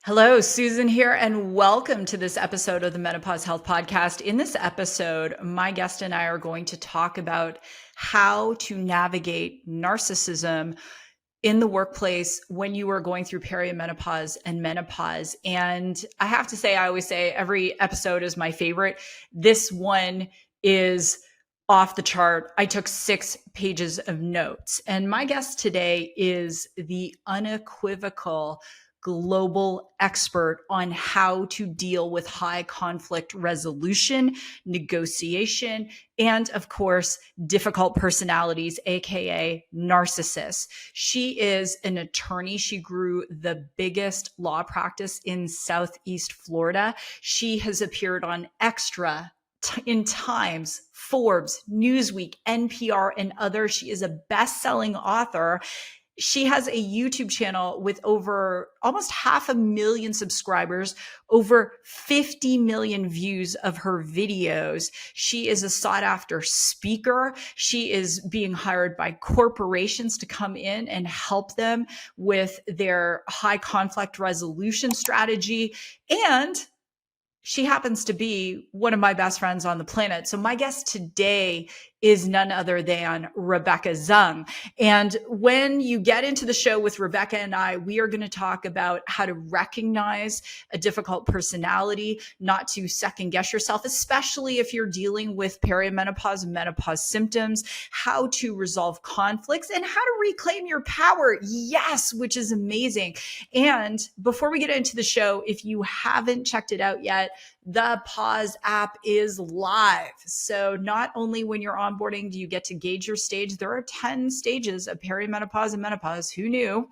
Hello, Susan here, and welcome to this episode of the Menopause Health Podcast. In this episode, my guest and I are going to talk about how to navigate narcissism in the workplace when you are going through perimenopause and menopause. And I have to say, I always say every episode is my favorite. This one is off the chart. I took 6 pages of notes, and my guest today is the unequivocal global expert on how to deal with high conflict resolution, negotiation, and of course, difficult personalities, aka narcissists. She is an attorney. She grew the biggest law practice in Southeast Florida. She has appeared on Extra, in Times, Forbes, Newsweek, NPR, and others. She is a best-selling author. She has a YouTube channel with over almost 500,000 subscribers, over 50 million views of her videos. She is a sought after speaker. She is being hired by corporations to come in and help them with their high conflict resolution strategy. And she happens to be one of my best friends on the planet. So my guest today is none other than Rebecca Zung. And when you get into the show with Rebecca and I, we are going to talk about how to recognize a difficult personality, not to second guess yourself, especially if you're dealing with perimenopause and menopause symptoms, how to resolve conflicts, and how to reclaim your power. Yes, which is amazing. And before we get into the show, if you haven't checked it out yet, the Pause app is live. So not only when you're onboarding do you get to gauge your stage, there are 10 stages of perimenopause and menopause. Who knew?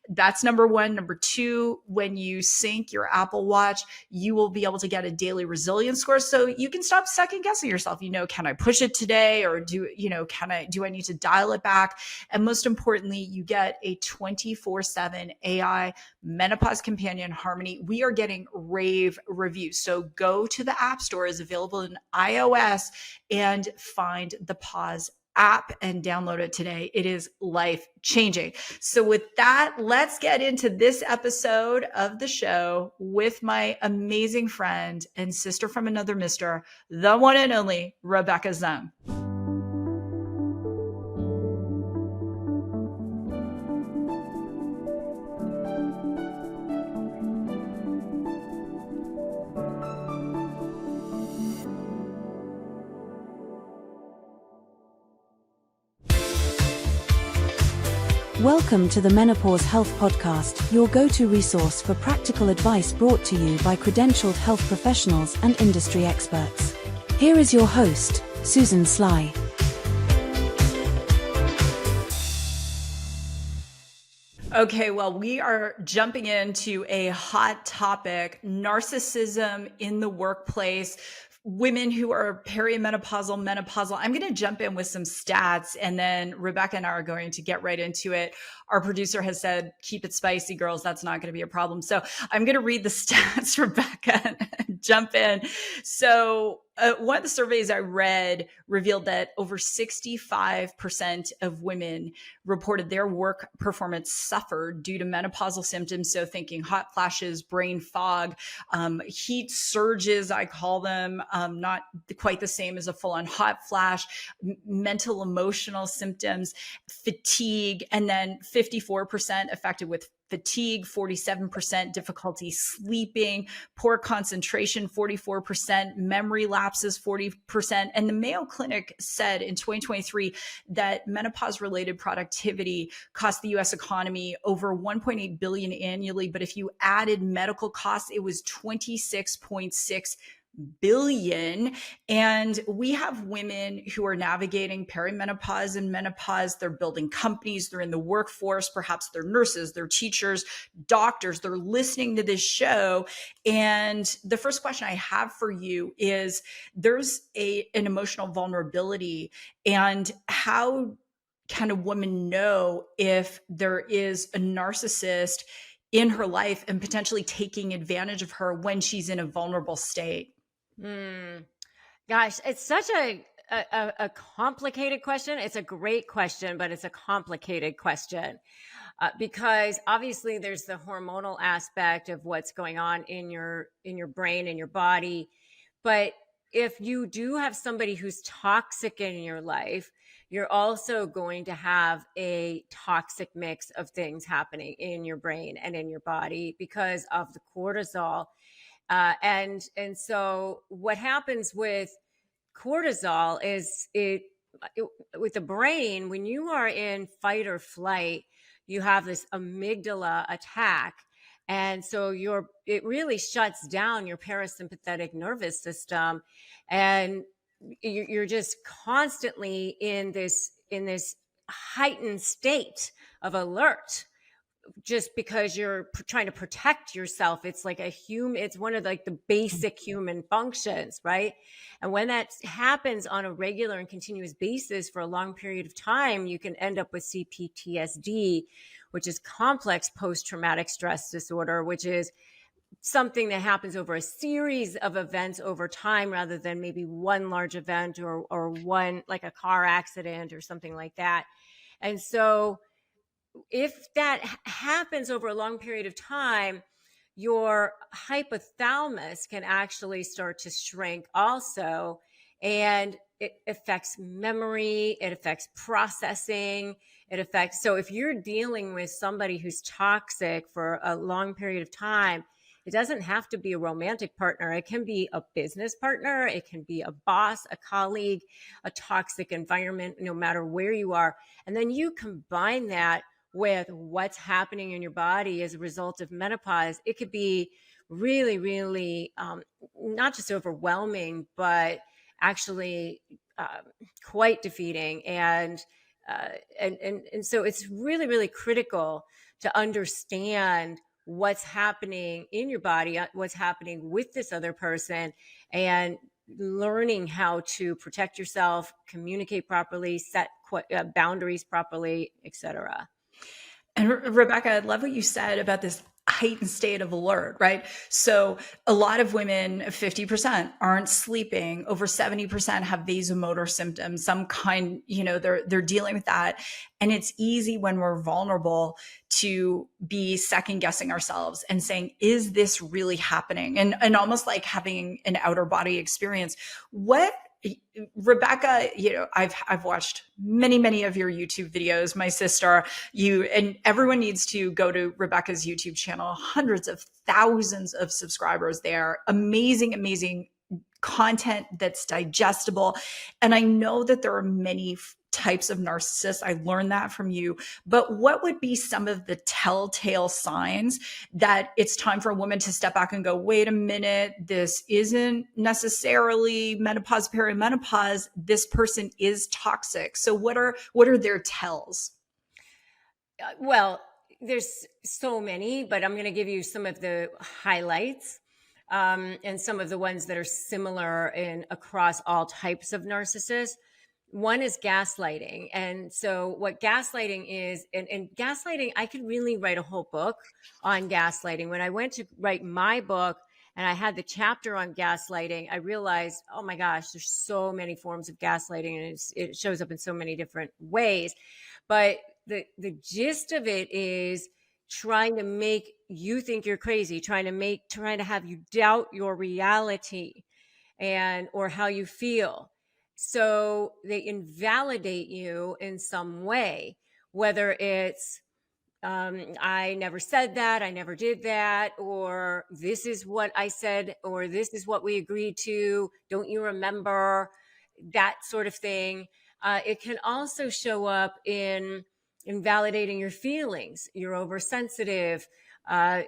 That's number one. Number two, when you sync your Apple Watch, you will be able to get a daily resilience score. So you can stop second guessing yourself. Can I push it today? Or do I need to dial it back? And most importantly, you get a 24/7 AI menopause companion Harmony. We are getting rave reviews. So go to the App Store, is available in iOS, and find the Pause app and download it today. It is life changing. So with that, let's get into this episode of the show with my amazing friend and sister from another mister, the one and only Rebecca Zung. Welcome to the Menopause Health Podcast, your go-to resource for practical advice brought to you by credentialed health professionals and industry experts. Here is your host, Susan Sly. Okay, well, we are jumping into a hot topic, narcissism in the workplace. Women who are perimenopausal, menopausal. I'm going to jump in with some stats, and then Rebecca and I are going to get right into it. Our producer has said, keep it spicy, girls. That's not going to be a problem. So I'm going to read the stats, Rebecca, and jump in. So one of the surveys I read revealed that over 65% of women reported their work performance suffered due to menopausal symptoms. So thinking hot flashes, brain fog, heat surges, I call them, not quite the same as a full-on hot flash, mental, emotional symptoms, fatigue, and then 54% affected with fatigue, 47% difficulty sleeping, poor concentration, 44%, memory lapses, 40%. And the Mayo Clinic said in 2023 that menopause-related productivity cost the U.S. economy over $1.8 billion annually. But if you added medical costs, it was $26.6 billion. And we have women who are navigating perimenopause and menopause. They're building companies. They're in the workforce. Perhaps they're nurses, they're teachers, doctors. They're listening to this show. And the first question I have for you is, there's an emotional vulnerability, and how can a woman know if there is a narcissist in her life and potentially taking advantage of her when she's in a vulnerable state? Gosh, it's such a complicated question. It's a great question, but it's a complicated question. because obviously there's the hormonal aspect of what's going on in your brain and your body. But if you do have somebody who's toxic in your life, you're also going to have a toxic mix of things happening in your brain and in your body because of the cortisol. And so what happens with cortisol is it with the brain, when you are in fight or flight, you have this amygdala attack. And so it really shuts down your parasympathetic nervous system. And you're just constantly in this heightened state of alert, just because you're trying to protect yourself. It's like it's one of like the basic human functions, right? And when that happens on a regular and continuous basis for a long period of time, you can end up with CPTSD, which is complex post-traumatic stress disorder, which is something that happens over a series of events over time rather than maybe one large event or one, like a car accident or something like that. And so if that happens over a long period of time, your hypothalamus can actually start to shrink also. And it affects memory, it affects processing, so if you're dealing with somebody who's toxic for a long period of time, it doesn't have to be a romantic partner. It can be a business partner. It can be a boss, a colleague, a toxic environment, no matter where you are. And then you combine that with what's happening in your body as a result of menopause. It could be really, really not just overwhelming, but actually quite defeating. And so it's really, really critical to understand what's happening in your body, what's happening with this other person, and learning how to protect yourself, communicate properly, set boundaries properly, etc. And Rebecca, I love what you said about this heightened state of alert, right? So a lot of women, 50% aren't sleeping, over 70% have vasomotor symptoms, some kind, they're dealing with that. And it's easy when we're vulnerable to be second guessing ourselves and saying, is this really happening? And almost like having an outer body experience. Rebecca, I've watched many of your YouTube videos. My sister, and everyone needs to go to Rebecca's YouTube channel. Hundreds of thousands of subscribers there. Amazing content that's digestible. And I know that there are many types of narcissists. I learned that from you. But what would be some of the telltale signs that it's time for a woman to step back and go, wait a minute, this isn't necessarily menopause, perimenopause. This person is toxic. So what are their tells? Well, there's so many, but I'm going to give you some of the highlights. And some of the ones that are similar across all types of narcissists. One is gaslighting. And so what gaslighting is, and gaslighting, I could really write a whole book on gaslighting. When I went to write my book and I had the chapter on gaslighting, I realized, oh my gosh, there's so many forms of gaslighting, and it shows up in so many different ways. But the gist of it is trying to make you think you're crazy, trying to have you doubt your reality or how you feel. So they invalidate you in some way, whether it's, I never said that, I never did that, or this is what I said, or this is what we agreed to. Don't you remember? That sort of thing. It can also show up in invalidating your feelings. You're oversensitive. Why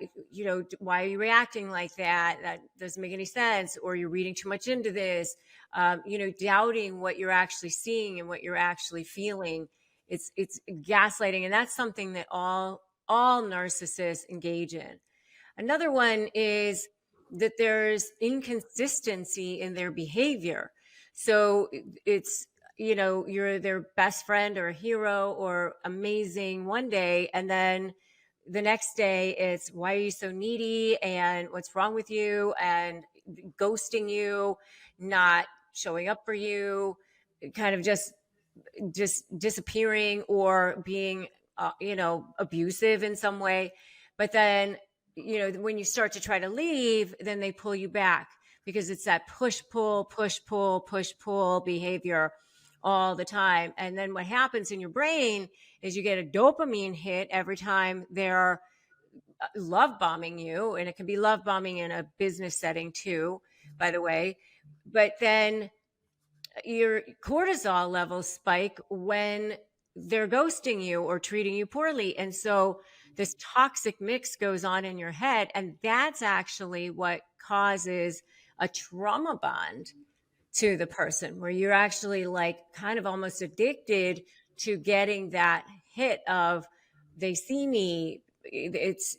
are you reacting like that? That doesn't make any sense. Or you're reading too much into this. Doubting what you're actually seeing and what you're actually feeling. It's gaslighting, and that's something that all narcissists engage in. Another one is that there's inconsistency in their behavior. So it's, you're their best friend or a hero or amazing one day, and then the next day it's, why are you so needy, and what's wrong with you, and ghosting you, not showing up for you, kind of just disappearing or being abusive in some way. But then, when you start to try to leave, then they pull you back, because it's that push, pull, push, pull behavior all the time. And then what happens in your brain is you get a dopamine hit every time they're love bombing you. And it can be love bombing in a business setting too, by the way. But then your cortisol levels spike when they're ghosting you or treating you poorly. And so this toxic mix goes on in your head. And that's actually what causes a trauma bond to the person, where you're actually like kind of almost addicted to getting that hit of, they see me, it's,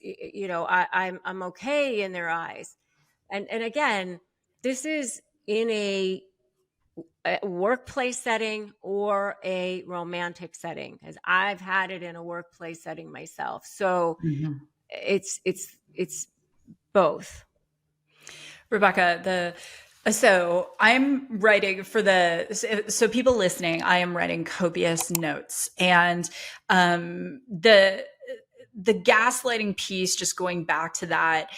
I'm okay in their eyes. And again, this is in a workplace setting or a romantic setting, because I've had it in a workplace setting myself. So it's both. Rebecca, so I'm writing so people listening, I am writing copious notes, and the gaslighting piece, just going back to that,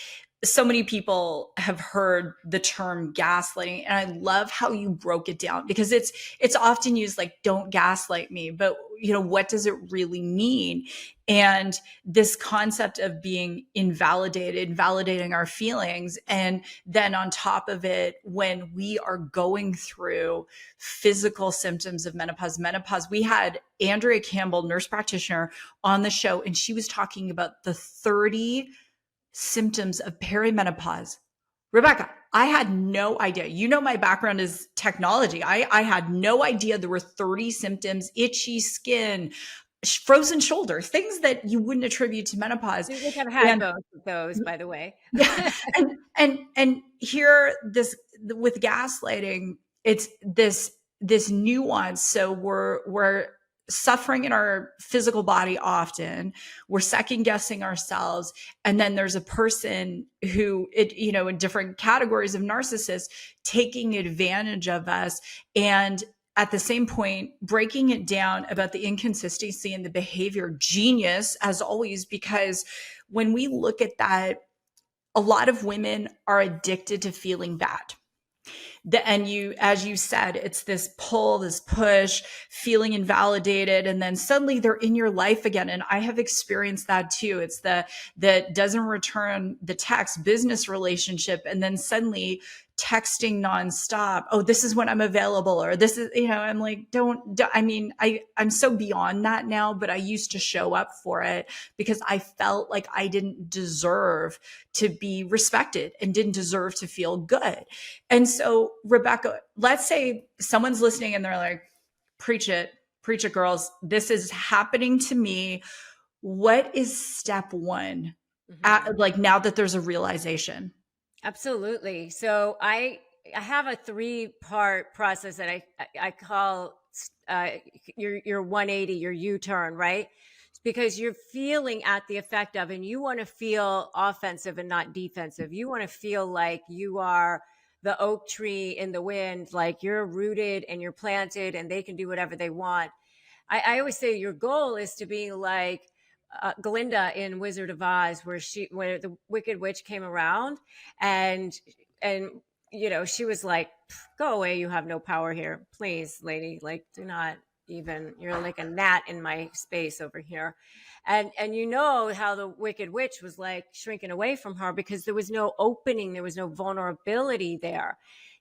so many people have heard the term gaslighting, and I love how you broke it down, because it's often used like, don't gaslight me, but what does it really mean? And this concept of being invalidated, validating our feelings, and then on top of it, when we are going through physical symptoms of menopause, we had Andrea Campbell, nurse practitioner, on the show, and she was talking about the 30 symptoms of perimenopause. Rebecca, I had no idea. My background is technology. I had no idea there were 30 symptoms: itchy skin, frozen shoulder, things that you wouldn't attribute to menopause. You have had both of those, by the way. Yeah. And here, this with gaslighting, it's this nuance. So we're suffering in our physical body often, we're second guessing ourselves, and then there's a person who in different categories of narcissists taking advantage of us, and at the same point breaking it down about the inconsistency in the behavior. Genius as always, because when we look at that, a lot of women are addicted to feeling bad. And as you said, it's this pull, this push, feeling invalidated, and then suddenly they're in your life again. And I have experienced that too. It's that doesn't return the text, business relationship, and then suddenly texting nonstop. Oh, this is when I'm available, or this is, I'm like, I'm so beyond that now, but I used to show up for it because I felt like I didn't deserve to be respected and didn't deserve to feel good. And so, Rebecca, let's say someone's listening and they're like, preach it, girls. This is happening to me. What is step one? Now that there's a realization? Absolutely. So I have a 3-part process that I call your 180, your U-turn, right? Because you're feeling at the effect of, and you want to feel offensive and not defensive. You want to feel like you are the oak tree in the wind, like you're rooted and you're planted and they can do whatever they want. I always say your goal is to be like Glinda in Wizard of Oz, where the Wicked Witch came around and she was like, go away, you have no power here, please, lady, like, do not even, you're like a gnat in my space over here. And how the Wicked Witch was like shrinking away from her because there was no opening, there was no vulnerability there.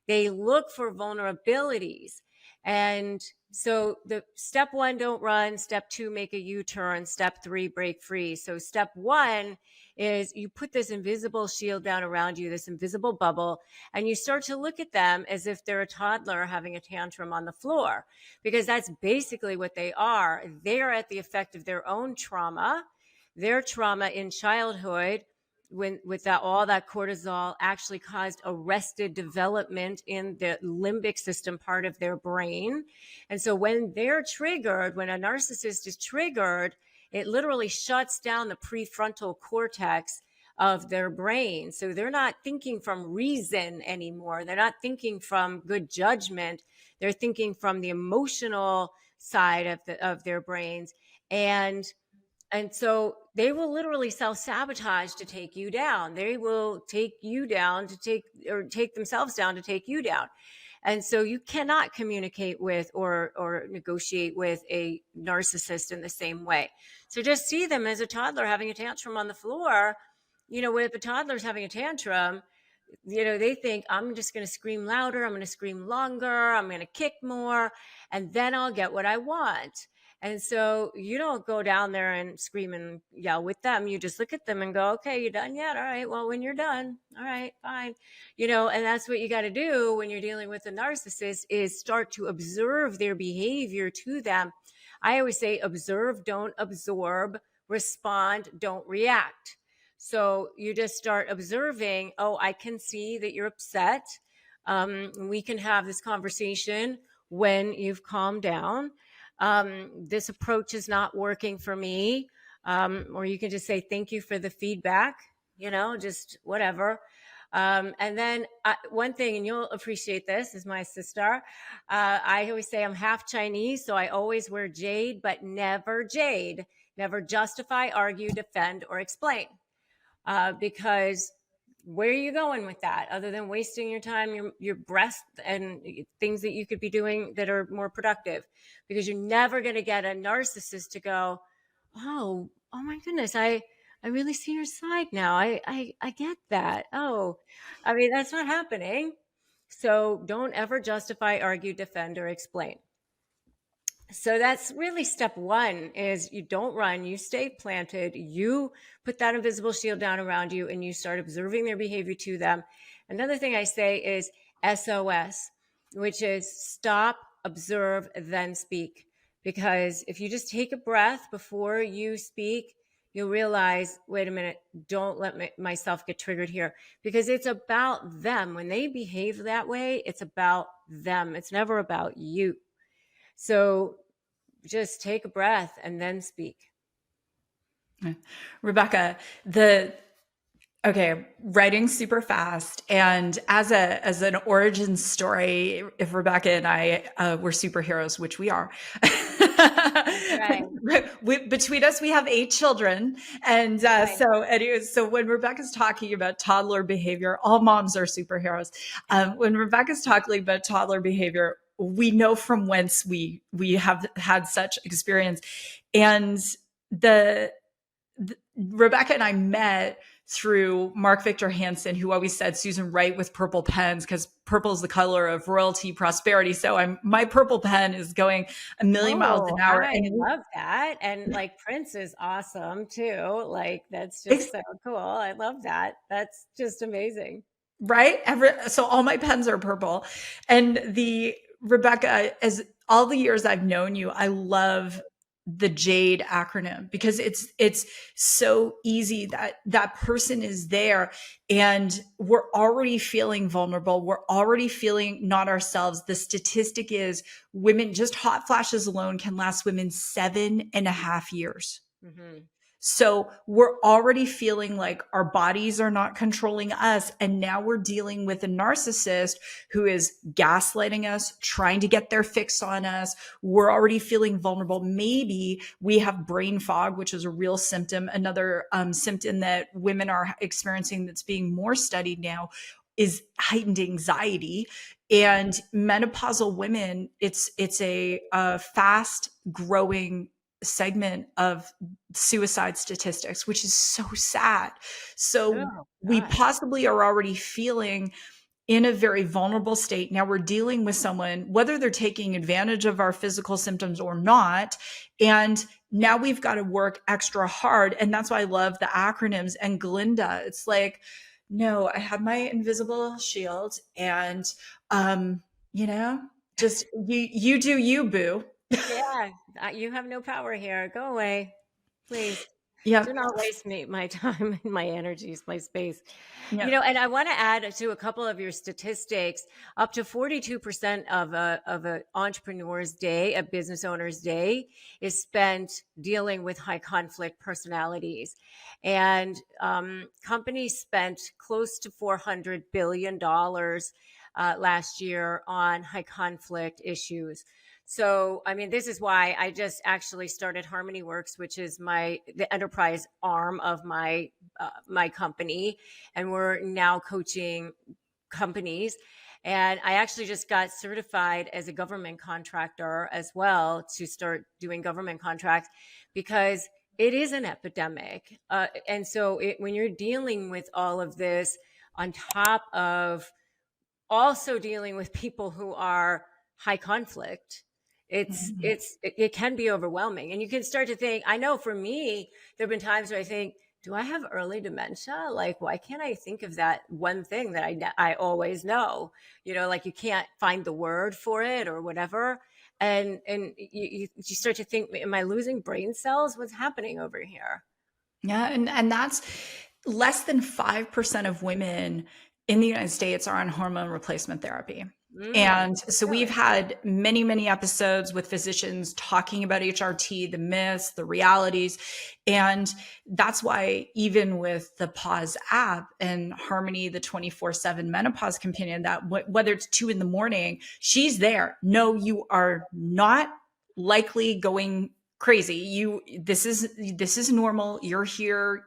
They look for vulnerabilities. And so the step 1, don't run. Step 2, make a U-turn. Step 3, break free. So step 1 is you put this invisible shield down around you, this invisible bubble, and you start to look at them as if they're a toddler having a tantrum on the floor, because that's basically what they are. They are at the effect of their own trauma, their trauma in childhood, all that cortisol actually caused arrested development in the limbic system part of their brain. And so when they're triggered, when a narcissist is triggered, it literally shuts down the prefrontal cortex of their brain. So they're not thinking from reason anymore. They're not thinking from good judgment. They're thinking from the emotional side of their brains. And And so they will literally self-sabotage to take you down. They will take you down or take themselves down to take you down. And so you cannot communicate with or negotiate with a narcissist in the same way. So just see them as a toddler having a tantrum on the floor. If a toddler's having a tantrum, they think, I'm just going to scream louder, I'm going to scream longer, I'm going to kick more, and then I'll get what I want. And so you don't go down there and scream and yell with them. You just look at them and go, okay, you done yet? All right, well, when you're done, all right, fine. And that's what you got to do when you're dealing with a narcissist, is start to observe their behavior to them. I always say, observe, don't absorb, respond, don't react. So you just start observing, oh, I can see that you're upset. We can have this conversation when you've calmed down. This approach is not working for me. Or you can just say, thank you for the feedback, just whatever. And then one thing, and you'll appreciate this, is my sister. I always say I'm half Chinese, so I always wear jade, but never jade. Never justify, argue, defend, or explain. Because where are you going with that other than wasting your time, your breath, and things that you could be doing that are more productive? Because you're never going to get a narcissist to go, oh my goodness, I really see your side now. I get that. Oh, I mean, that's not happening. So don't ever justify, argue, defend, or explain. So that's really step one, is you don't run, you stay planted, you put that invisible shield down around you, and you start observing their behavior to them. Another thing I say is SOS, which is stop, observe, then speak. Because if you just take a breath before you speak, you'll realize, wait a minute, don't let myself get triggered here. Because it's about them. When they behave that way, it's about them. It's never about you. So just take a breath and then speak. Rebecca, writing super fast. And as an origin story, if Rebecca and I were superheroes, which we are, Right. Between us, we have 8 children. And Right. so when Rebecca's talking about toddler behavior, all moms are superheroes. When Rebecca's talking about toddler behavior, we know from whence we have had such experience. And Rebecca and I met through Mark Victor Hansen, who always said, Susan, write with purple pens, because purple is the color of royalty, prosperity. So my purple pen is going a million miles an hour. I love that. And like Prince is awesome too. Like, that's just so cool. I love that. That's just amazing. Right? So all my pens are purple. And Rebecca, as all the years I've known you, I love the JADE acronym, because it's so easy that person is there and we're already feeling vulnerable. We're already feeling not ourselves. The statistic is women, just hot flashes alone can last women 7.5 years. Mm-hmm. So we're already feeling like our bodies are not controlling us. And now we're dealing with a narcissist who is gaslighting us, trying to get their fix on us. We're already feeling vulnerable. Maybe we have brain fog, which is a real symptom. Another symptom that women are experiencing that's being more studied now is heightened anxiety. And menopausal women, it's a fast growing segment of suicide statistics, which is so sad. So we possibly are already feeling in a very vulnerable state. Now we're dealing with someone, whether they're taking advantage of our physical symptoms or not. And now we've got to work extra hard. And that's why I love the acronyms. And Glinda, it's like, no, I have my invisible shield, and, just you do you, boo. Yeah, you have no power here. Go away, please. Yeah. Do not waste my time and my energies, my space. Yeah. And I want to add to a couple of your statistics. Up to 42% of a entrepreneur's day, a business owner's day, is spent dealing with high conflict personalities. And companies spent close to $400 billion last year on high conflict issues. So, I mean, this is why I just actually started Harmony Works, which is the enterprise arm of my company, and we're now coaching companies. And I actually just got certified as a government contractor as well, to start doing government contracts, because it is an epidemic. And so when you're dealing with all of this, on top of also dealing with people who are high conflict, it can be overwhelming. And you can start to think, I know for me, there have been times where I think, do I have early dementia? Like, why can't I think of that one thing that I always know? Like, you can't find the word for it or whatever. And you start to think, am I losing brain cells? What's happening over here? Yeah. And that's less than 5% of women in the United States are on hormone replacement therapy. And so we've had many, many episodes with physicians talking about HRT, the myths, the realities. And that's why even with the Pause app and Harmony, the 24/7 menopause companion, that whether it's 2 a.m, she's there. No, you are not likely going crazy. This is normal. You're here.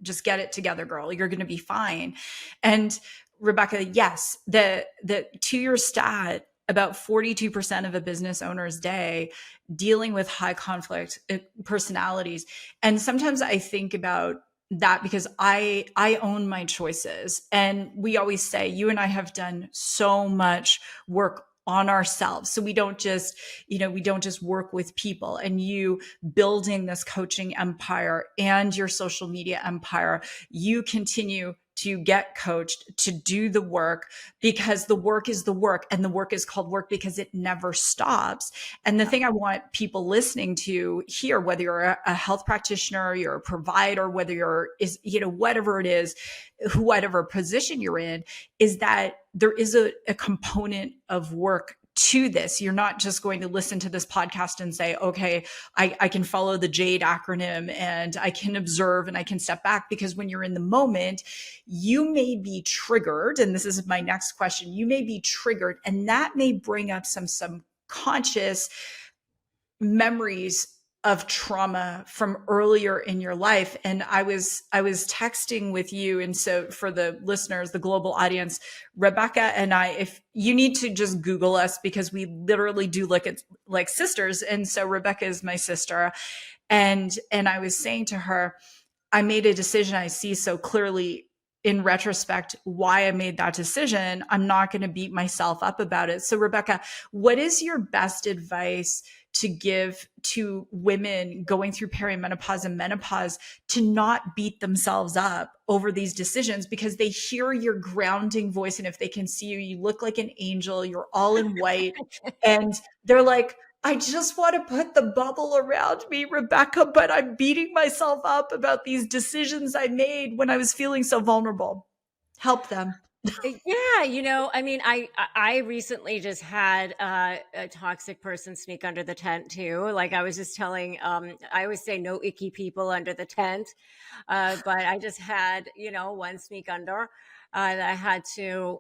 Just get it together, girl. You're going to be fine. And Rebecca, yes, the 2-year stat, about 42% of a business owner's day dealing with high conflict personalities. And sometimes I think about that because I own my choices. And we always say, you and I have done so much work on ourselves. So we don't just work with people. And you building this coaching empire and your social media empire, you continue to get coached, to do the work, because the work is the work, and the work is called work because it never stops. And the thing I want people listening to hear, whether you're a health practitioner, you're a provider, whether whatever it is, whatever position you're in, is that there is a component of work to this. You're not just going to listen to this podcast and say, okay, I can follow the JADE acronym and I can observe and I can step back, because when you're in the moment, you may be triggered. And this is my next question. You may be triggered, and that may bring up some conscious memories of trauma from earlier in your life. And I was texting with you. And so for the listeners, the global audience, Rebecca and I, if you need to just Google us, because we literally do look at like sisters. And so Rebecca is my sister. And I was saying to her, I made a decision. I see so clearly in retrospect why I made that decision. I'm not going to beat myself up about it. So Rebecca, what is your best advice to give to women going through perimenopause and menopause to not beat themselves up over these decisions, because they hear your grounding voice? And if they can see you, you look like an angel, you're all in white. And they're like, I just want to put the bubble around me, Rebecca, but I'm beating myself up about these decisions I made when I was feeling so vulnerable. Help them. Yeah, I mean, I recently just had a toxic person sneak under the tent too. Like, I was just telling, I always say no icky people under the tent, but I just had one sneak under that I had to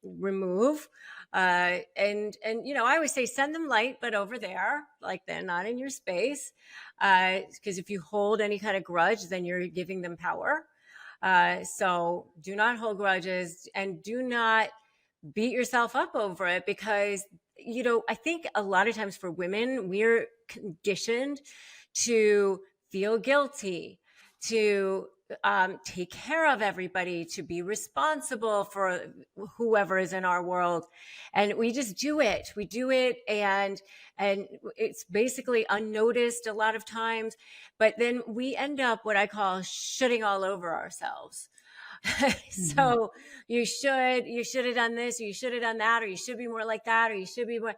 remove. And I always say send them light, but over there, like they're not in your space, because if you hold any kind of grudge, then you're giving them power. So do not hold grudges, and do not beat yourself up over it, because, I think a lot of times for women, we're conditioned to feel guilty, to take care of everybody, to be responsible for whoever is in our world. And we just do it. We do it. And it's basically unnoticed a lot of times. But then we end up what I call shitting all over ourselves. So you should have done this, or you should have done that, or you should be more like that, or you should be more.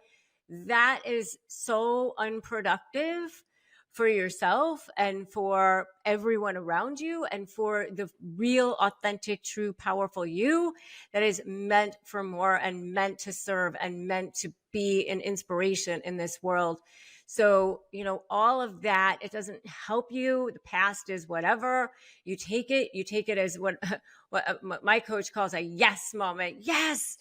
That is so unproductive for yourself and for everyone around you, and for the real, authentic, true, powerful you that is meant for more, and meant to serve, and meant to be an inspiration in this world. So, all of that, it doesn't help you. The past is whatever. You take it as what my coach calls a yes moment. Yes.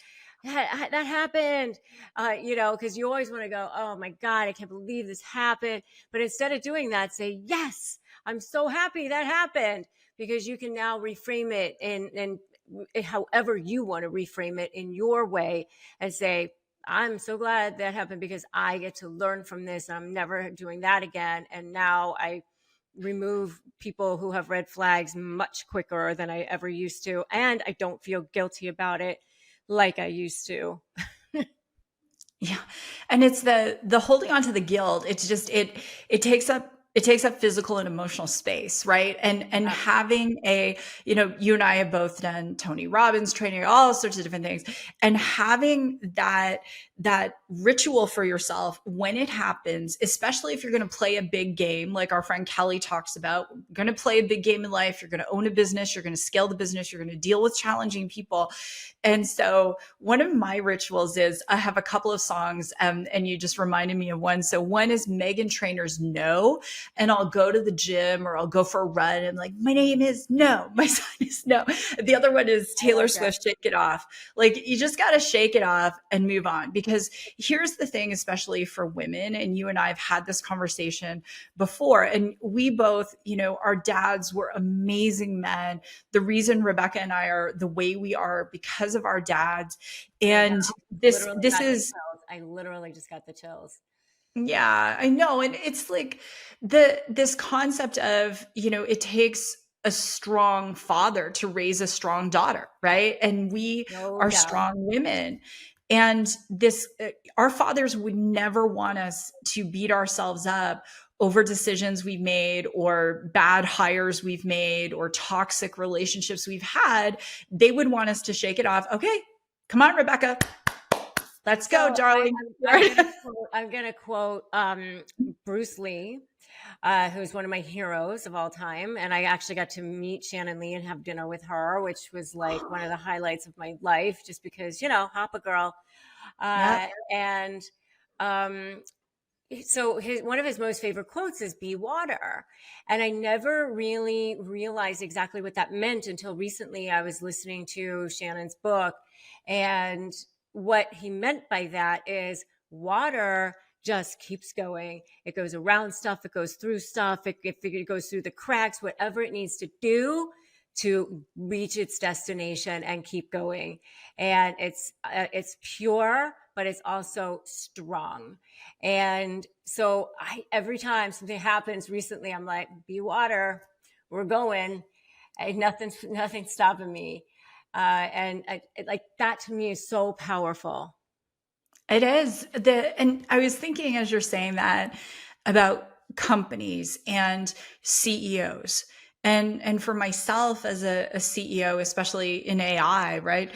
that happened, because you always want to go, oh my God, I can't believe this happened. But instead of doing that, say, yes, I'm so happy that happened, because you can now reframe it and however you want to reframe it in your way, and say, I'm so glad that happened because I get to learn from this. I'm never doing that again. And now I remove people who have red flags much quicker than I ever used to. And I don't feel guilty about it like I used to. Yeah. And it's the holding on to the guilt. It's just, it takes up physical and emotional space, right? And having you and I have both done Tony Robbins training, all sorts of different things, and having that ritual for yourself when it happens, especially if you're going to play a big game, like our friend Kelly talks about, you're going to play a big game in life, you're going to own a business, you're going to scale the business, you're going to deal with challenging people. And so one of my rituals is I have a couple of songs, and you just reminded me of one. So one is Meghan Trainor's No, and I'll go to the gym or I'll go for a run and like, my name is No, my son is No. The other one is Taylor Swift, Shake It Off. Like, you just got to shake it off and move on, because here's the thing, especially for women, and you and I have had this conversation before, and we both, our dads were amazing men. The reason Rebecca and I are the way we are because of our dads. And this is, I literally just got the chills. Yeah, I know. And it's like this concept of, it takes a strong father to raise a strong daughter, right? And we are strong women. And our fathers would never want us to beat ourselves up over decisions we've made or bad hires we've made or toxic relationships we've had. They would want us to shake it off. Okay, come on, Rebecca. Let's go, darling. I'm going to quote Bruce Lee, who's one of my heroes of all time. And I actually got to meet Shannon Lee and have dinner with her, which was like one of the highlights of my life, just because, Hoppa girl. And so one of his most favorite quotes is "Be water." And I never really realized exactly what that meant until recently. I was listening to Shannon's book, and what he meant by that is water just keeps going. It goes around stuff. It goes through stuff. It goes through the cracks, whatever it needs to do to reach its destination and keep going. And it's pure, but it's also strong. And so every time something happens recently, I'm like, be water, we're going. And nothing's stopping me. And like that to me is so powerful. It is. And I was thinking as you're saying that about companies and CEOs. And for myself as a CEO, especially in AI, right?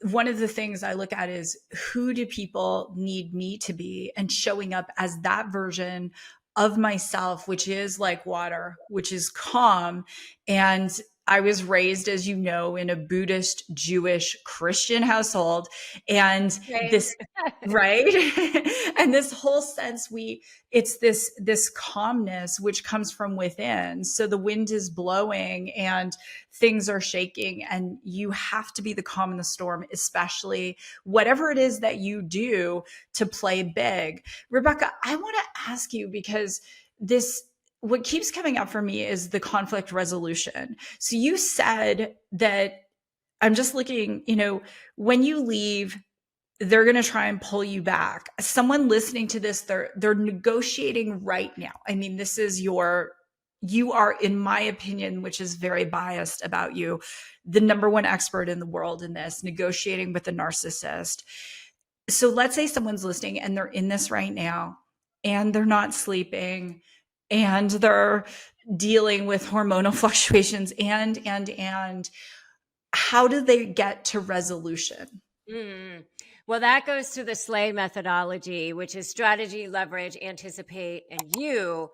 One of the things I look at is, who do people need me to be, and showing up as that version of myself, which is like water, which is calm. And I was raised, as you know, in a Buddhist, Jewish, Christian household. And this, right? And this whole sense, it's this calmness, which comes from within. So the wind is blowing and things are shaking, and you have to be the calm in the storm, especially whatever it is that you do to play big. Rebecca, I want to ask you, because what keeps coming up for me is the conflict resolution. So you said that, I'm just looking, when you leave, they're going to try and pull you back. Someone listening to this, they're negotiating right now. I mean, this is you are, in my opinion, which is very biased about you, the number one expert in the world in this, negotiating with the narcissist. So let's say someone's listening and they're in this right now, and they're not sleeping, and they're dealing with hormonal fluctuations, and how do they get to resolution? Well, that goes to the SLAY methodology, which is strategy, leverage, anticipate, and you.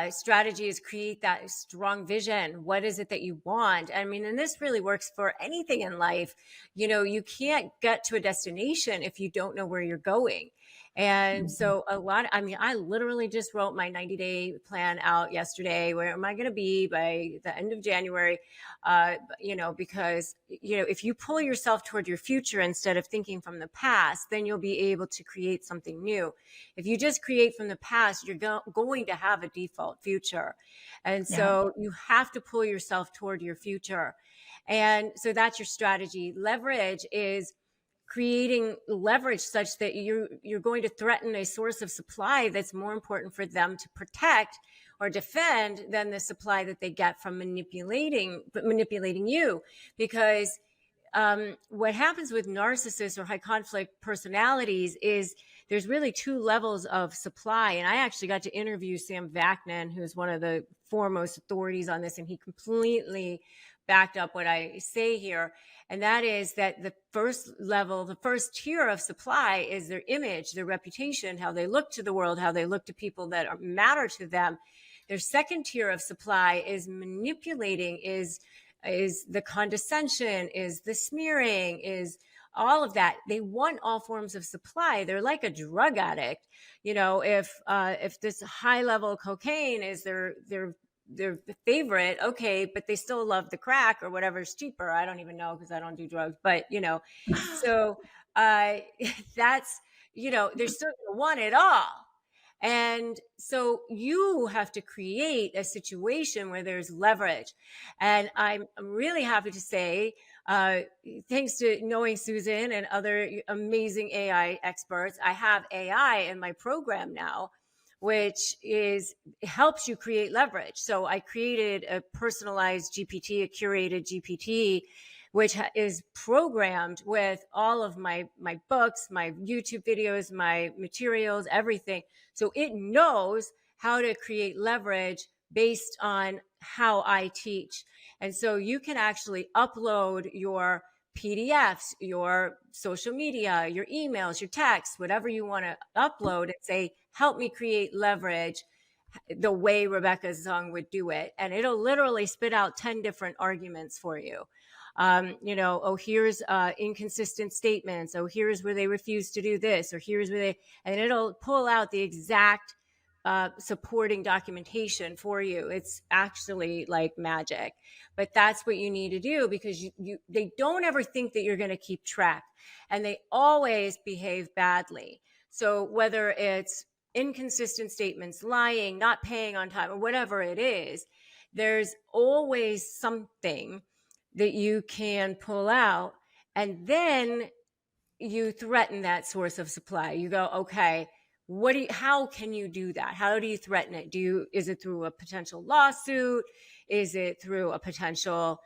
Strategy is create that strong vision. What is it that you want? I mean, and this really works for anything in life. You can't get to a destination if you don't know where you're going. And so I literally just wrote my 90-day plan out yesterday. Where am I going to be by the end of January? Because, if you pull yourself toward your future instead of thinking from the past, then you'll be able to create something new. If you just create from the past, you're going to have a default future. And so you have to pull yourself toward your future. And so that's your strategy. Leverage is creating leverage such that you're going to threaten a source of supply that's more important for them to protect or defend than the supply that they get from manipulating you. Because what happens with narcissists or high conflict personalities is there's really two levels of supply. And I actually got to interview Sam Vaknin, who's one of the foremost authorities on this, and he completely backed up what I say here. And that is that the first level, the first tier of supply is their image, their reputation, how they look to the world, how they look to people that matter to them. Their second tier of supply is manipulating, is the condescension, is the smearing, is all of that. They want all forms of supply. They're like a drug addict. If this high level cocaine is their favorite, okay, but they still love the crack or whatever's cheaper. I don't even know because I don't do drugs, but so that's, they're still gonna want it all. And so you have to create a situation where there's leverage. And I'm really happy to say, thanks to knowing Susan and other amazing AI experts, I have AI in my program now, which helps you create leverage. So I created a personalized GPT, a curated GPT, which is programmed with all of my books, my YouTube videos, my materials, everything. So it knows how to create leverage based on how I teach. And so you can actually upload your PDFs, your social media, your emails, your texts, whatever you want to upload, and say, help me create leverage the way Rebecca Zung would do it. And it'll literally spit out 10 different arguments for you. Here's inconsistent statements. Oh, here's where they refuse to do this, or here's where and it'll pull out the exact supporting documentation for you. It's actually like magic, but that's what you need to do, because they don't ever think that you're going to keep track, and they always behave badly. So whether it's inconsistent statements, lying, not paying on time, or whatever it is, there's always something that you can pull out, and then you threaten that source of supply. You go, okay, how can you do that? How do you threaten it? Is it through a potential lawsuit? Is it through a potential,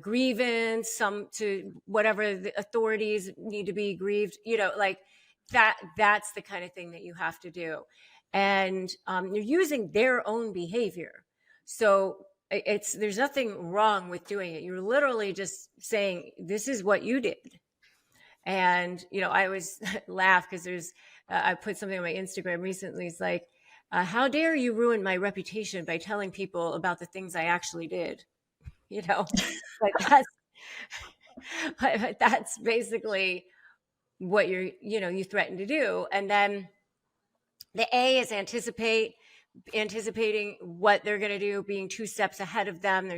grievance, to whatever the authorities need to be grieved, that's the kind of thing that you have to do. And you're using their own behavior. So there's nothing wrong with doing it. You're literally just saying, this is what you did. And, I always laugh because I put something on my Instagram recently. It's like, how dare you ruin my reputation by telling people about the things I actually did? That's basically what you threaten to do. And then the A is anticipating what they're going to do, being 2 steps ahead of them.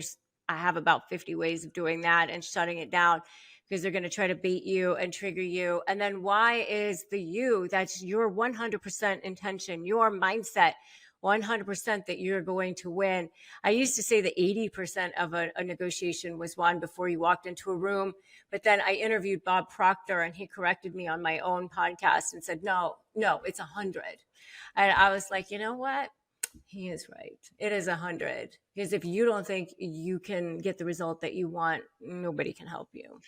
I have about 50 ways of doing that and shutting it down, because they're going to try to bait you and trigger you. And then Y is the you. That's your 100% intention, your mindset, 100% that you're going to win. I used to say that 80% of a negotiation was won before you walked into a room. But then I interviewed Bob Proctor, and he corrected me on my own podcast and said, no, it's 100. And I was like, you know what? He is right. It is 100. Because if you don't think you can get the result that you want, nobody can help you.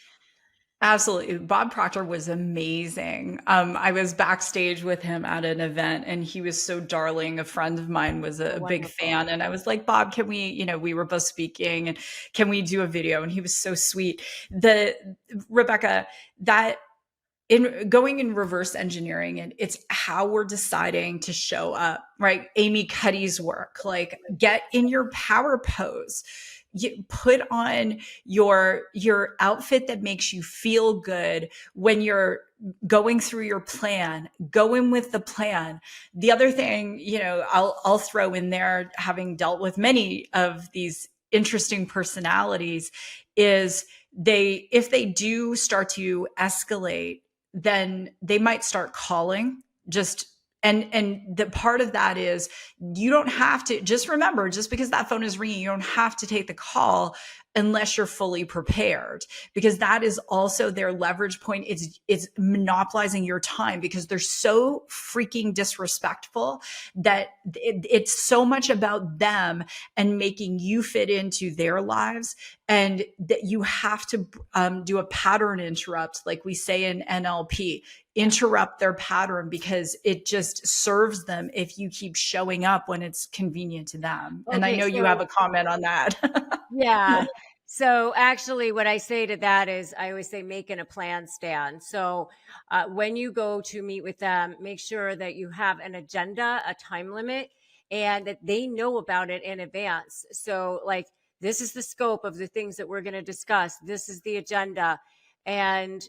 Absolutely. Bob Proctor was amazing. I was backstage with him at an event, and he was so darling. A friend of mine was a big fan, and I was like, Bob, can we, we were both speaking, and can we do a video? And he was so sweet. Rebecca, that in going in reverse engineering, and it's how we're deciding to show up, right? Amy Cuddy's work, like get in your power pose. You put on your outfit that makes you feel good when you're going through your plan. Go in with the plan. The other thing, I'll throw in there, having dealt with many of these interesting personalities, is if they do start to escalate, then they might start calling. And the part of that is, you don't have to, just remember, just because that phone is ringing, you don't have to take the call unless you're fully prepared, because that is also their leverage point. It's monopolizing your time, because they're so freaking disrespectful that it's so much about them and making you fit into their lives, and that you have to do a pattern interrupt, like we say in NLP. Interrupt their pattern, because it just serves them if you keep showing up when it's convenient to them. And I know you have a comment on that. Yeah. So actually, what I say to that is, I always say, making a plan stand. So when you go to meet with them, make sure that you have an agenda, a time limit, and that they know about it in advance. So like, this is the scope of the things that we're going to discuss. This is the agenda. And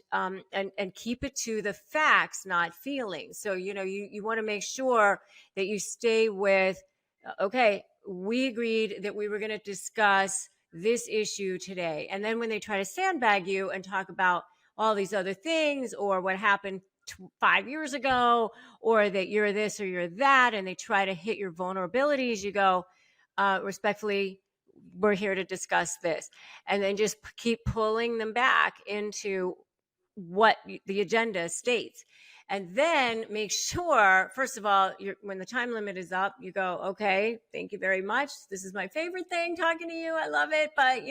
keep it to the facts, not feelings. So, you want to make sure that you stay with, okay, we agreed that we were going to discuss this issue today. And then when they try to sandbag you and talk about all these other things, or what happened 5 years ago, or that you're this or you're that, and they try to hit your vulnerabilities, you go, respectfully, we're here to discuss this. And then just keep pulling them back into what the agenda states. And then make sure, first of all, when the time limit is up, you go, okay, thank you very much. This is my favorite thing, talking to you. I love it. But,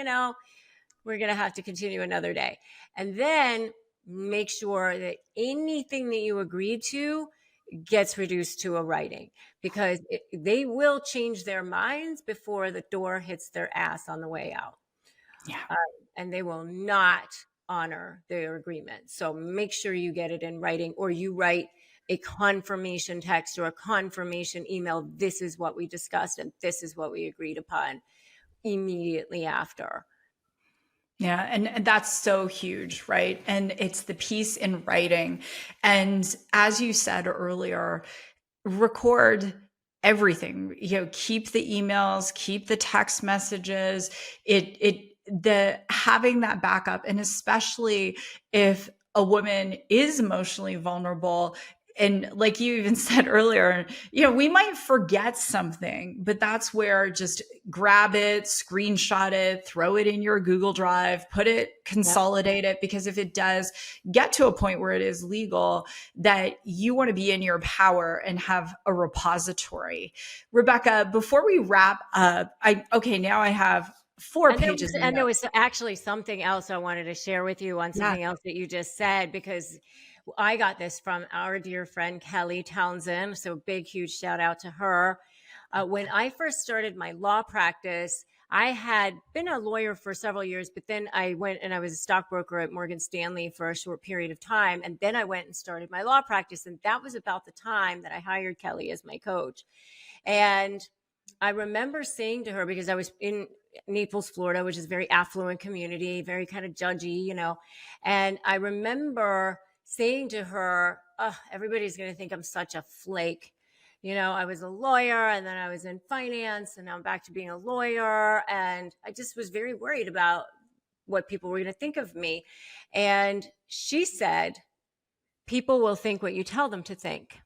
we're going to have to continue another day. And then make sure that anything that you agreed to gets reduced to a writing, because they will change their minds before the door hits their ass on the way out. Yeah. And they will not honor their agreement. So make sure you get it in writing, or you write a confirmation text or a confirmation email. This is what we discussed, and this is what we agreed upon, immediately after. Yeah. And that's so huge, right? And it's the piece in writing. And as you said earlier, record everything, keep the emails, keep the text messages, the having that backup. And especially if a woman is emotionally vulnerable, and like you even said earlier, we might forget something, but that's where just grab it, screenshot it, throw it in your Google Drive, consolidate it, because if it does get to a point where it is legal, that you want to be in your power and have a repository. Rebecca, before we wrap up, now I have 4 pages. And there was actually something else I wanted to share with you on something else that you just said, because I got this from our dear friend, Kelly Townsend. So big, huge shout out to her. When I first started my law practice, I had been a lawyer for several years, but then I went and I was a stockbroker at Morgan Stanley for a short period of time. And then I went and started my law practice. And that was about the time that I hired Kelly as my coach. And I remember saying to her, because I was in Naples, Florida, which is a very affluent community, very kind of judgy, and I remember saying to her, oh, everybody's going to think I'm such a flake. I was a lawyer, and then I was in finance, and now I'm back to being a lawyer. And I just was very worried about what people were going to think of me. And she said, people will think what you tell them to think.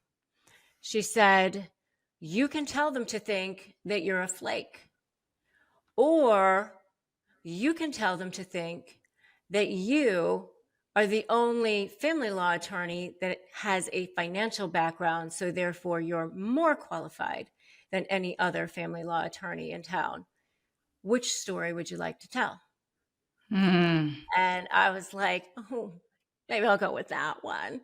She said, you can tell them to think that you're a flake, or you can tell them to think that you are the only family law attorney that has a financial background, so therefore you're more qualified than any other family law attorney in town. Which story would you like to tell? And I was like, oh, maybe I'll go with that one.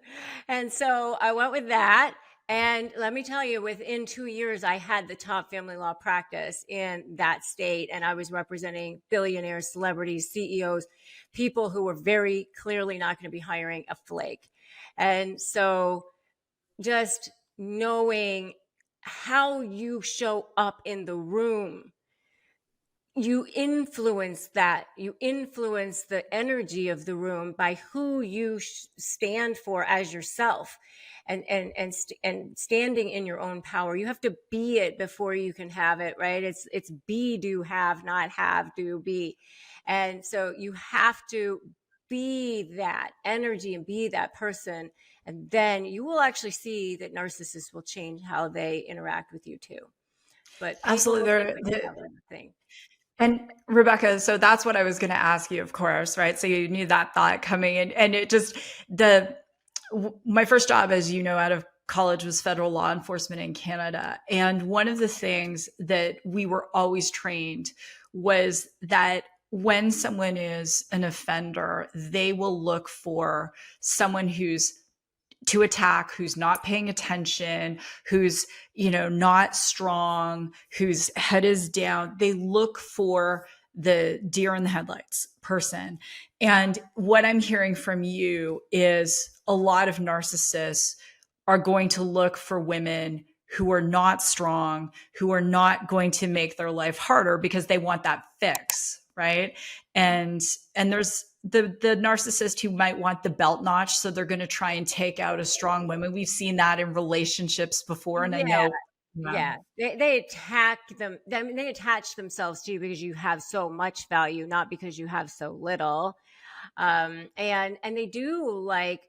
And so I went with that. And let me tell you, within 2 years, I had the top family law practice in that state. And I was representing billionaires, celebrities, CEOs, people who were very clearly not going to be hiring a flake. And so just knowing how you show up in the room, you influence that. You influence the energy of the room by who you stand for as yourself, and standing in your own power. You have to be it before you can have it, right? It's be, do, have, not have, do, be. And so you have to be that energy and be that person. And then you will actually see that narcissists will change how they interact with you too. But people Absolutely. will think what you have on the thing. And Rebecca, so that's what I was going to ask you, of course, right? So you knew that thought coming in, and it just my first job, as you know, out of college was federal law enforcement in Canada. And one of the things that we were always trained was that when someone is an offender, they will look for someone who's to attack, who's not paying attention, who's, not strong, whose head is down. They look for the deer in the headlights person. And what I'm hearing from you is a lot of narcissists are going to look for women who are not strong, who are not going to make their life harder because they want that fix, right? And there's the narcissist who might want the belt notch, so they're going to try and take out a strong woman. We've seen that in relationships before, and I know. Yeah, they attack them. I mean, they attach themselves to you because you have so much value, not because you have so little. And they do like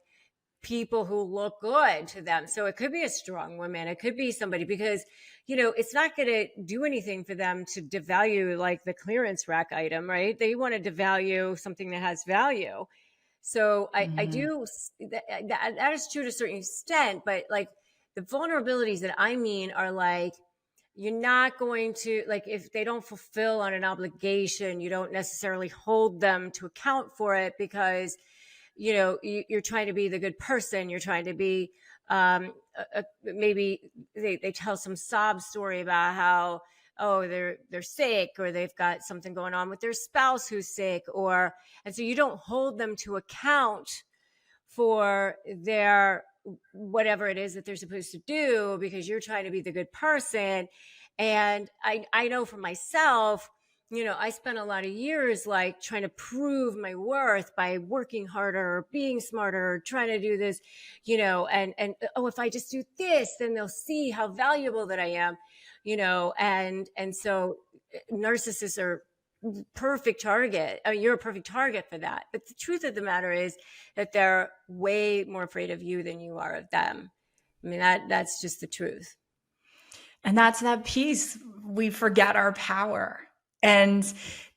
people who look good to them. So it could be a strong woman. It could be somebody, because, it's not going to do anything for them to devalue like the clearance rack item, right? They want to devalue something that has value. So I do, that is true to a certain extent, but like the vulnerabilities that I mean are like, you're not going to, like, if they don't fulfill on an obligation, you don't necessarily hold them to account for it because you're trying to be the good person. You're trying to be, maybe they tell some sob story about how, oh, they're sick, or they've got something going on with their spouse who's sick, and so you don't hold them to account for their whatever it is that they're supposed to do because you're trying to be the good person. And I know for myself, I spent a lot of years like trying to prove my worth by working harder, being smarter, trying to do this, and if I just do this, then they'll see how valuable that I am, and so narcissists are perfect target. I mean, you're a perfect target for that. But the truth of the matter is that they're way more afraid of you than you are of them. I mean, that's just the truth. And that's that piece. We forget our power. And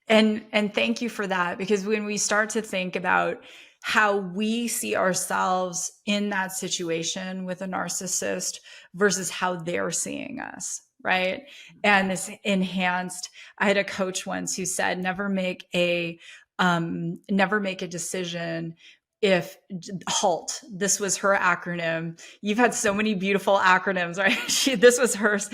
thank you for that, because when we start to think about how we see ourselves in that situation with a narcissist versus how they're seeing us, right? And this enhanced, I had a coach once who said, never make a decision if HALT, this was her acronym. You've had so many beautiful acronyms, right? This was hers.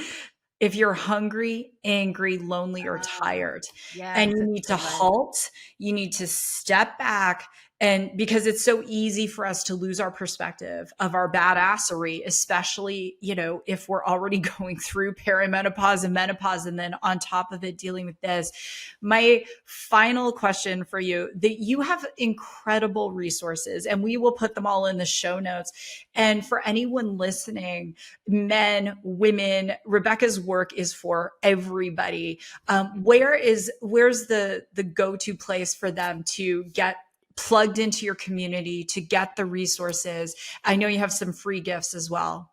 If you're hungry, angry, lonely, or tired, and you need to halt, you need to step back. And because it's so easy for us to lose our perspective of our badassery, especially, if we're already going through perimenopause and menopause, and then on top of it, dealing with this. My final question for you, that you have incredible resources, and we will put them all in the show notes. And for anyone listening, men, women, Rebecca's work is for everybody. Where's the go-to place for them to get plugged into your community, to get the resources? I know you have some free gifts as well.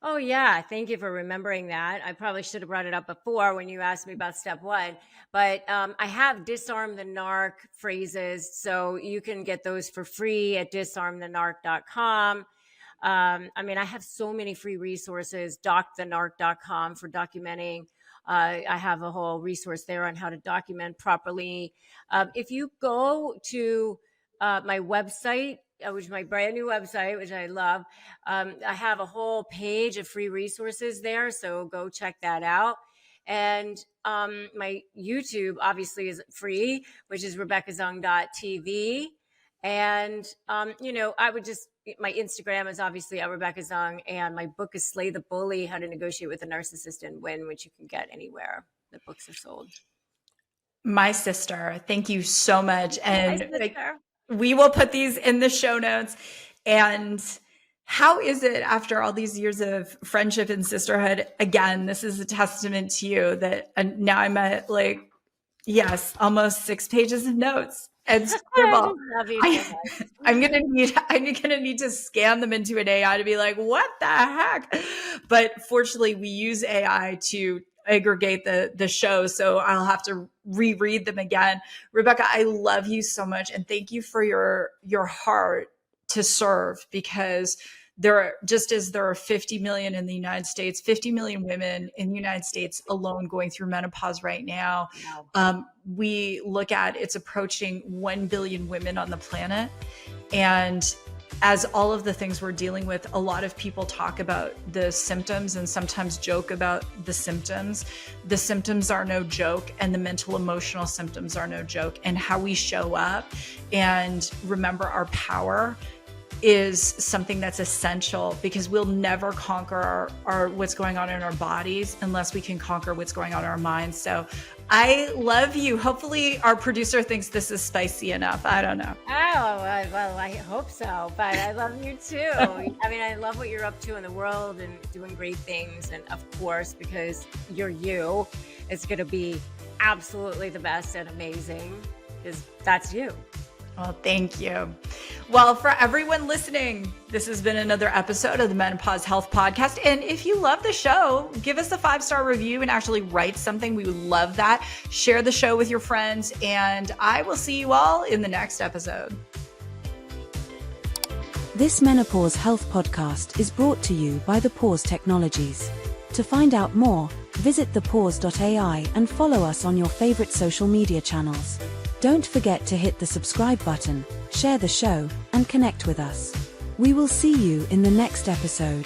Oh, yeah. Thank you for remembering that. I probably should have brought it up before when you asked me about step one. But I have Disarm the Narc phrases, so you can get those for free at disarmthenarc.com. I have so many free resources, docthenarc.com for documenting. I have a whole resource there on how to document properly. If you go to my website, which is my brand new website, which I love. I have a whole page of free resources there, so go check that out. And my YouTube obviously is free, which is RebeccaZung.tv. And, I would just, my Instagram is obviously at Rebecca Zung, and my book is Slay the Bully, How to Negotiate with a Narcissist and Win, which you can get anywhere the books are sold. My sister, thank you so much. And sister. we will put these in the show notes. And how is it after all these years of friendship and sisterhood? Again, this is a testament to you that now I'm at almost 6 pages of notes and scribble. I'm gonna need to scan them into an AI to be like, what the heck? But fortunately, we use AI to aggregate the show, so I'll have to reread them again. Rebecca, I love you so much, and thank you for your heart to serve, because there are 50 million in the United States, 50 million women in the United States alone going through menopause right now. Wow. We look at it's approaching 1 billion women on the planet. And as all of the things we're dealing with, a lot of people talk about the symptoms and sometimes joke about the symptoms. The symptoms are no joke, and the mental emotional symptoms are no joke. And how we show up and remember our power is something that's essential, because we'll never conquer our what's going on in our bodies unless we can conquer what's going on in our minds. So I love you. Hopefully our producer thinks this is spicy enough. I don't know. Oh, well, I hope so, but I love you too. I mean, I love what you're up to in the world and doing great things. And of course, because you're you, it's going to be absolutely the best and amazing, because that's you. Well, thank you. Well, for everyone listening, this has been another episode of the Menopause Health Podcast. And if you love the show, give us a 5-star review and actually write something. We would love that. Share the show with your friends, and I will see you all in the next episode. This Menopause Health Podcast is brought to you by The Pause Technologies. To find out more, visit thepause.ai and follow us on your favorite social media channels. Don't forget to hit the subscribe button, share the show, and connect with us. We will see you in the next episode.